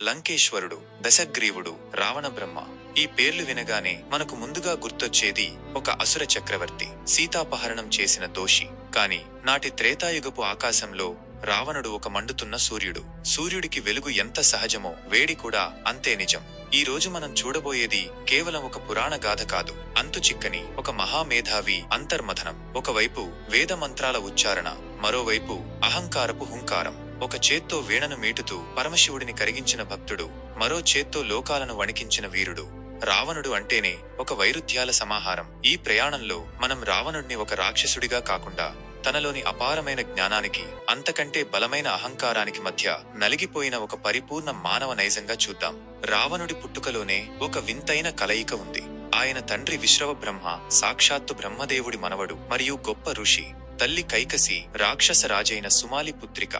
లంకేశ్వరుడు, దశగ్రీవుడు, రావణబ్రహ్మ ఈ పేర్లు వినగానే మనకు ముందుగా గుర్తొచ్చేది ఒక అసుర చక్రవర్తి, సీతాపహరణం చేసిన దోషి. కాని నాటి త్రేతాయుగపు ఆకాశంలో రావణుడు ఒక మండుతున్న సూర్యుడు. సూర్యుడికి వెలుగు ఎంత సహజమో వేడి కూడా అంతే నిజం. ఈ రోజు మనం చూడబోయేది కేవలం ఒక పురాణ గాథ కాదు, అంతుచిక్కని ఒక మహామేధావి అంతర్మథనం. ఒకవైపు వేద మంత్రాల ఉచ్చారణ, మరోవైపు అహంకారపు హుంకారం. ఒక చేత్తో వీణను మీటుతూ పరమశివుడిని కరిగించిన భక్తుడు, మరో చేత్తో లోకాలను వణికించిన వీరుడు. రావణుడు అంటేనే ఒక వైరుధ్యాల సమాహారం. ఈ ప్రయాణంలో మనం రావణుడిని ఒక రాక్షసుడిగా కాకుండా తనలోని అపారమైన జ్ఞానానికి, అంతకంటే బలమైన అహంకారానికి మధ్య నలిగిపోయిన ఒక పరిపూర్ణ మానవ నైజంగా చూద్దాం. రావణుడి పుట్టుకలోనే ఒక వింతైన కలయిక ఉంది. ఆయన తండ్రి విశ్రవ బ్రహ్మ, సాక్షాత్తు బ్రహ్మదేవుడి మనవడు మరియు గొప్ప ఋషి. తల్లి కైకసి, రాక్షస రాజైన సుమాలి పుత్రిక.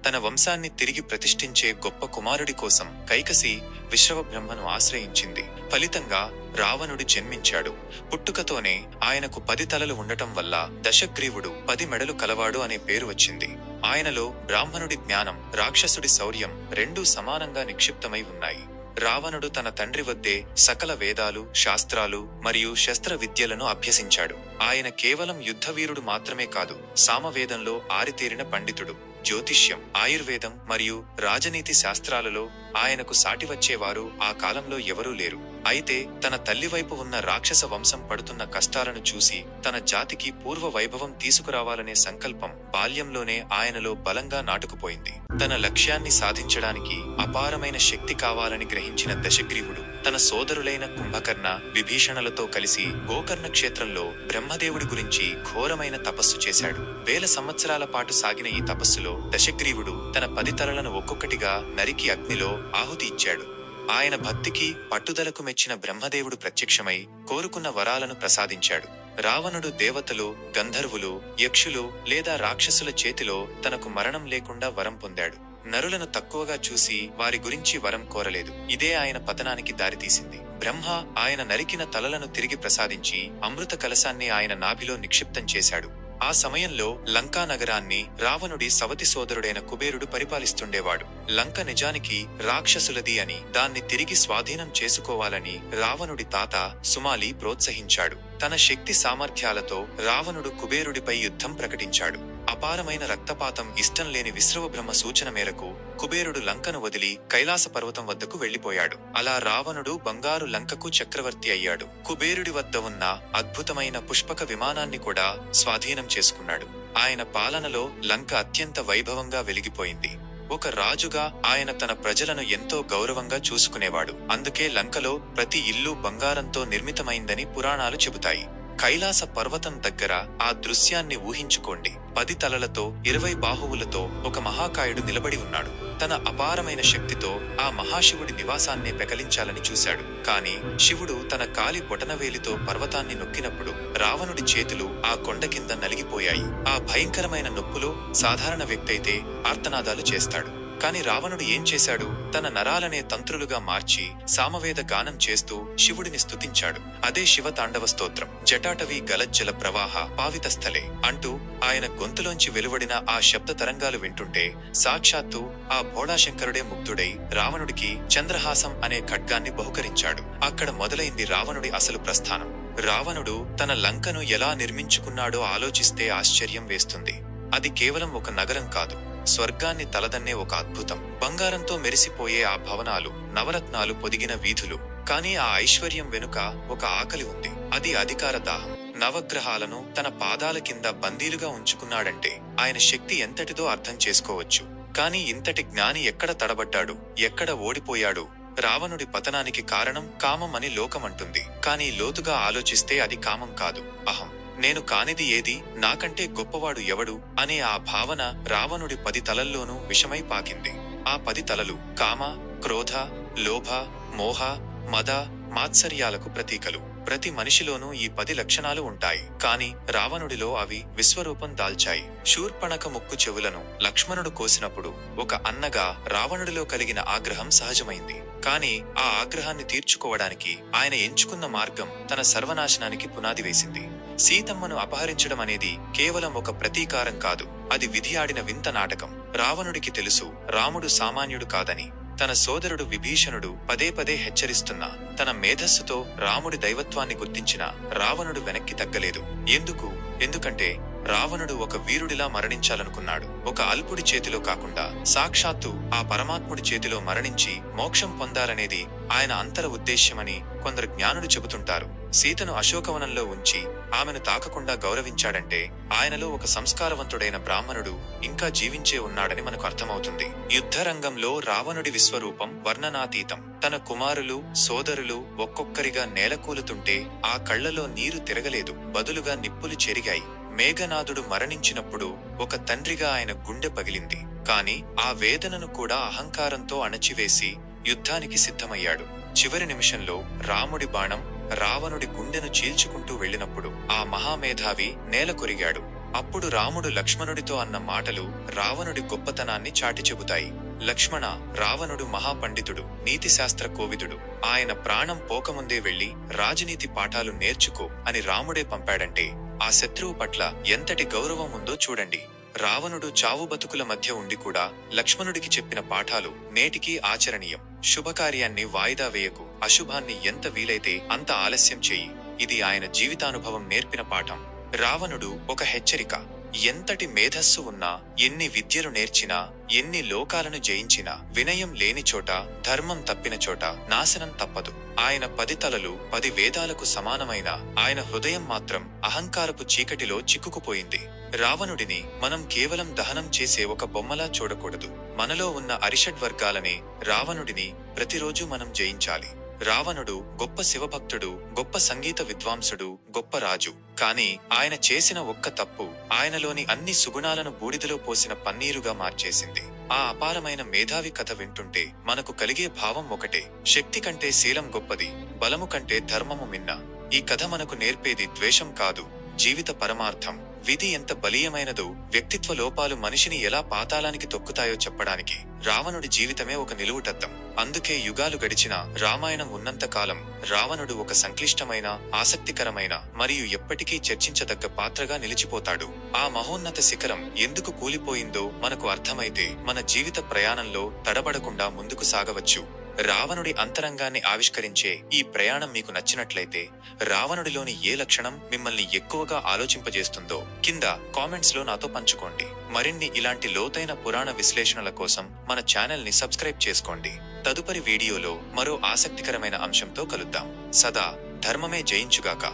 తన వంశాన్ని తిరిగి ప్రతిష్ఠించే గొప్ప కుమారుడి కోసం కైకసి విశ్రవ బ్రహ్మను ఆశ్రయించింది. ఫలితంగా రావణుడు జన్మించాడు. పుట్టుకతోనే ఆయనకు 10 తలలు ఉండటం వల్ల దశగ్రీవుడు, 10 మెడలు కలవాడు అనే పేరు వచ్చింది. ఆయనలో బ్రాహ్మణుడి జ్ఞానం, రాక్షసుడి శౌర్యం రెండూ సమానంగా నిక్షిప్తమై ఉన్నాయి. రావణుడు తన తండ్రి వద్దే సకల వేదాలు, శాస్త్రాలు మరియు శస్త్ర విద్యలను అభ్యసించాడు. ఆయన కేవలం యుద్ధవీరుడు మాత్రమే కాదు, సామవేదంలో ఆరితేరిన పండితుడు. జ్యోతిష్యం, ఆయుర్వేదం మరియు రాజనీతి శాస్త్రాలలో ఆయనకు సాటి వచ్చేవారు ఆ కాలంలో ఎవరూ లేరు. అయితే తన తల్లివైపు ఉన్న రాక్షస వంశం పడుతున్న కష్టాలను చూసి తన జాతికి పూర్వ వైభవం తీసుకురావాలనే సంకల్పం బాల్యంలోనే ఆయనలో బలంగా నాటుకుపోయింది. తన లక్ష్యాన్ని సాధించడానికి అపారమైన శక్తి కావాలని గ్రహించిన దశగ్రీవుడు తన సోదరులైన కుంభకర్ణ, విభీషణలతో కలిసి గోకర్ణ క్షేత్రంలో బ్రహ్మదేవుడి గురించి ఘోరమైన తపస్సు చేశాడు. వేల సంవత్సరాల పాటు సాగిన ఈ తపస్సులో దశగ్రీవుడు తన 10 తలలను ఒక్కొక్కటిగా నరికి అగ్నిలో ఆహుతి ఇచ్చాడు. ఆయన భక్తికి, పట్టుదలకు మెచ్చిన బ్రహ్మదేవుడు ప్రత్యక్షమై కోరుకున్న వరాలను ప్రసాదించాడు. రావణుడు దేవతలు, గంధర్వులు, యక్షులు లేదా రాక్షసుల చేతిలో తనకు మరణం లేకుండా వరం పొందాడు. నరులను తక్కువగా చూసి వారి గురించి వరం కోరలేదు. ఇదే ఆయన పతనానికి దారితీసింది. బ్రహ్మ ఆయన నరికిన తలలను తిరిగి ప్రసాదించి అమృత కలశాన్ని ఆయన నాభిలో నిక్షిప్తం చేశాడు. ఆ సమయంలో లంకా నగరాన్ని రావణుడి సవతి సోదరుడైన కుబేరుడు పరిపాలిస్తుండేవాడు. లంక నిజానికి రాక్షసులది అని, దాన్ని తిరిగి స్వాధీనం చేసుకోవాలని రావణుడి తాత సుమాలి ప్రోత్సహించాడు. తన శక్తి సామర్థ్యాలతో రావణుడు కుబేరుడిపై యుద్ధం ప్రకటించాడు. అపారమైన రక్తపాతం ఇష్టం లేని విశ్రవబ్రహ్మ సూచన మేరకు కుబేరుడు లంకను వదిలి కైలాస పర్వతం వద్దకు వెళ్లిపోయాడు. అలా రావణుడు బంగారు లంకకు చక్రవర్తి అయ్యాడు. కుబేరుడి వద్ద ఉన్న అద్భుతమైన పుష్పక విమానాన్ని కూడా స్వాధీనం చేసుకున్నాడు. ఆయన పాలనలో లంక అత్యంత వైభవంగా వెలిగిపోయింది. ఒక రాజుగా ఆయన తన ప్రజలను ఎంతో గౌరవంగా చూసుకునేవాడు. అందుకే లంకలో ప్రతి ఇల్లు బంగారంతో నిర్మితమైందని పురాణాలు చెబుతాయి. కైలాస పర్వతం దగ్గర ఆ దృశ్యాన్ని ఊహించుకోండి. 10 తలలతో, 20 బాహువులతో ఒక మహాకాయుడు నిలబడి ఉన్నాడు. తన అపారమైన శక్తితో ఆ మహాశివుడి నివాసాన్నే పెకలించాలని చూశాడు. కాని శివుడు తన కాలి బొటనవేలితో పర్వతాన్ని నొక్కినప్పుడు రావణుడి చేతులు ఆ కొండ కింద నలిగిపోయాయి. ఆ భయంకరమైన నొప్పులో సాధారణ వ్యక్తైతే ఆర్తనాదాలు చేస్తాడు. కాని రావణుడు ఏం చేశాడు? తన నరాలనే తంత్రులుగా మార్చి సామవేద గానం చేస్తూ శివుడిని స్తుతించాడు. అదే శివ తాండవ స్తోత్రం. జటాటవి గలజ్జల ప్రవాహ పావితస్థలే అంటూ ఆయన గొంతులోంచి వెలువడిన ఆ శబ్ద తరంగాలు వింటుంటే సాక్షాత్తు ఆ భోళాశంకరుడే ముగ్ధుడై రావణుడికి చంద్రహాసం అనే ఖడ్గాన్ని బహుకరించాడు. అక్కడ మొదలైంది రావణుడి అసలు ప్రస్థానం. రావణుడు తన లంకను ఎలా నిర్మించుకున్నాడో ఆలోచిస్తే ఆశ్చర్యం వేస్తుంది. అది కేవలం ఒక నగరం కాదు, స్వర్గాన్ని తలదన్నే ఒక అద్భుతం. బంగారంతో మెరిసిపోయే ఆ భవనాలు, నవరత్నాలు పొదిగిన వీధులు. కాని ఆ ఐశ్వర్యం వెనుక ఒక ఆకలి ఉంది. అది అధికార దాహం. నవగ్రహాలను తన పాదాల కింద బందీలుగా ఉంచుకున్నాడంటే ఆయన శక్తి ఎంతటిదో అర్థం చేసుకోవచ్చు. కాని ఇంతటి జ్ఞాని ఎక్కడ తడబడ్డాడు, ఎక్కడ ఓడిపోయాడు? రావణుడి పతనానికి కారణం కామం అని లోకమంటుంది. కాని లోతుగా ఆలోచిస్తే అది కామం కాదు, అహం. నేను కానిది ఏది, నాకంటే గొప్పవాడు ఎవడు అనే ఆ భావన రావణుడి 10 తలల్లోనూ విషమై పాకింది. ఆ 10 తలలు కామ, క్రోధ, లోభ, మోహ, మద, మాత్సర్యాలకు ప్రతీకలు. ప్రతి మనిషిలోనూ ఈ 10 లక్షణాలు ఉంటాయి. కాని రావణుడిలో అవి విశ్వరూపం దాల్చాయి. శూర్పణఖ ముక్కు చెవులను లక్ష్మణుడు కోసినప్పుడు ఒక అన్నగా రావణుడిలో కలిగిన ఆగ్రహం సహజమైంది. కాని ఆ ఆగ్రహాన్ని తీర్చుకోవడానికి ఆయన ఎంచుకున్న మార్గం తన సర్వనాశనానికి పునాది వేసింది. సీతమ్మను అపహరించడం అనేది కేవలం ఒక ప్రతీకారం కాదు, అది విధి ఆడిన వింత నాటకం. రావణుడికి తెలుసు రాముడు సామాన్యుడు కాదని. తన సోదరుడు విభీషణుడు పదే పదే హెచ్చరిస్తున్నా తన మేధస్సుతో రాముడి దైవత్వాన్ని గుర్తించిన రావణుడు వెనక్కి తగ్గలేదు. ఎందుకంటే రావణుడు ఒక వీరుడిలా మరణించాలనుకున్నాడు. ఒక అల్పుడి చేతిలో కాకుండా సాక్షాత్తు ఆ పరమాత్ముడి చేతిలో మరణించి మోక్షం పొందాలనేది ఆయన అంతర ఉద్దేశ్యమని కొందరు జ్ఞానులు చెబుతుంటారు. సీతను అశోకవనంలో ఉంచి ఆమెను తాకకుండా గౌరవించాడంటే ఆయనలో ఒక సంస్కారవంతుడైన బ్రాహ్మణుడు ఇంకా జీవించే ఉన్నాడని మనకు అర్థమవుతుంది. యుద్ధరంగంలో రావణుడి విశ్వరూపం వర్ణనాతీతం. తన కుమారులు సోదరులు ఒక్కొక్కరిగా నేలకూలుతుంటే ఆ కళ్లలో నీరు తిరగలేదు, బదులుగా నిప్పులు చెరిగాయి. మేఘనాథుడు మరణించినప్పుడు ఒక తండ్రిగా ఆయన గుండె పగిలింది. కాని ఆ వేదనను కూడా అహంకారంతో అణచివేసి యుద్ధానికి సిద్ధమయ్యాడు. చివరి నిమిషంలో రాముడి బాణం రావణుడి గుండెను చీల్చుకుంటూ వెళ్ళినప్పుడు ఆ మహామేధావి నేల కొరిగాడు. అప్పుడు రాముడు లక్ష్మణుడితో అన్న మాటలు రావణుడి గొప్పతనాన్ని చాటి చెబుతాయి. లక్ష్మణ, రావణుడు మహాపండితుడు, నీతిశాస్త్ర కోవిదుడు. ఆయన ప్రాణం పోకముందే వెళ్లి రాజనీతి పాఠాలు నేర్చుకో అని రాముడే పంపాడంటే ఆ శత్రువు పట్ల ఎంతటి గౌరవం ఉందో చూడండి. రావణుడు చావు బతుకుల మధ్య ఉండి కూడా లక్ష్మణుడికి చెప్పిన పాఠాలు నేటికీ ఆచరణీయం. శుభకార్యాన్ని వాయిదా వేయకు, అశుభాన్ని ఎంత వీలైతే అంత ఆలస్యం చెయ్యి. ఇది ఆయన జీవితానుభవం నేర్పిన పాఠం. రావణుడు ఒక హెచ్చరిక. ఎంతటి మేధస్సు ఉన్నా, ఎన్ని విద్యలు నేర్చినా, ఎన్ని లోకాలను జయించినా వినయం లేని చోట, ధర్మం తప్పిన చోట నాశనం తప్పదు. ఆయన 10 తలలు 10 వేదాలకు సమానమైన ఆయన హృదయం మాత్రం అహంకారపు చీకటిలో చిక్కుకుపోయింది. రావణుడిని మనం కేవలం దహనం చేసే ఒక బొమ్మలా చూడకూడదు. మనలో ఉన్న అరిషడ్వర్గాలనే రావణుడిని ప్రతిరోజు మనం జయించాలి. రావణుడు గొప్ప శివభక్తుడు, గొప్ప సంగీత విద్వాంసుడు, గొప్ప రాజు. కాని ఆయన చేసిన ఒక్క తప్పు ఆయనలోని అన్ని సుగుణాలను బూడిదలో పోసిన పన్నీరుగా మార్చేసింది. ఆ అపారమైన మేధావి కథ వింటుంటే మనకు కలిగే భావం ఒకటే: శక్తి కంటే శీలం గొప్పది, బలము కంటే ధర్మము మిన్న. ఈ కథ మనకు నేర్పేది ద్వేషం కాదు, జీవిత పరమార్థం. విధి ఎంత బలీయమైనదో, వ్యక్తిత్వ లోపాలు మనిషిని ఎలా పాతాళానికి తొక్కుతాయో చెప్పడానికి రావణుడి జీవితమే ఒక నిలువుటద్దం. అందుకే యుగాలు గడిచినా రామాయణం ఉన్నంత కాలం రావణుడు ఒక సంక్లిష్టమైన, ఆసక్తికరమైన మరియు ఎప్పటికీ చర్చించదగ్గ పాత్రగా నిలిచిపోతాడు. ఆ మహోన్నత శిఖరం ఎందుకు కూలిపోయిందో మనకు అర్థమైతే మన జీవిత ప్రయాణంలో తడబడకుండా ముందుకు సాగవచ్చు. రావణుడి అంతరంగాన్ని ఆవిష్కరించే ఈ ప్రయాణం మీకు నచ్చినట్లయితే రావణుడిలోని ఏ లక్షణం మిమ్మల్ని ఎక్కువగా ఆలోచింపజేస్తుందో కింద కామెంట్స్ లో నాతో పంచుకోండి. మరిన్ని ఇలాంటి లోతైన పురాణ విశ్లేషణల కోసం మన ఛానల్ ని సబ్స్క్రైబ్ చేసుకోండి. తదుపరి వీడియోలో మరో ఆసక్తికరమైన అంశంతో కలుద్దాం. సదా ధర్మమే జయించుగాక.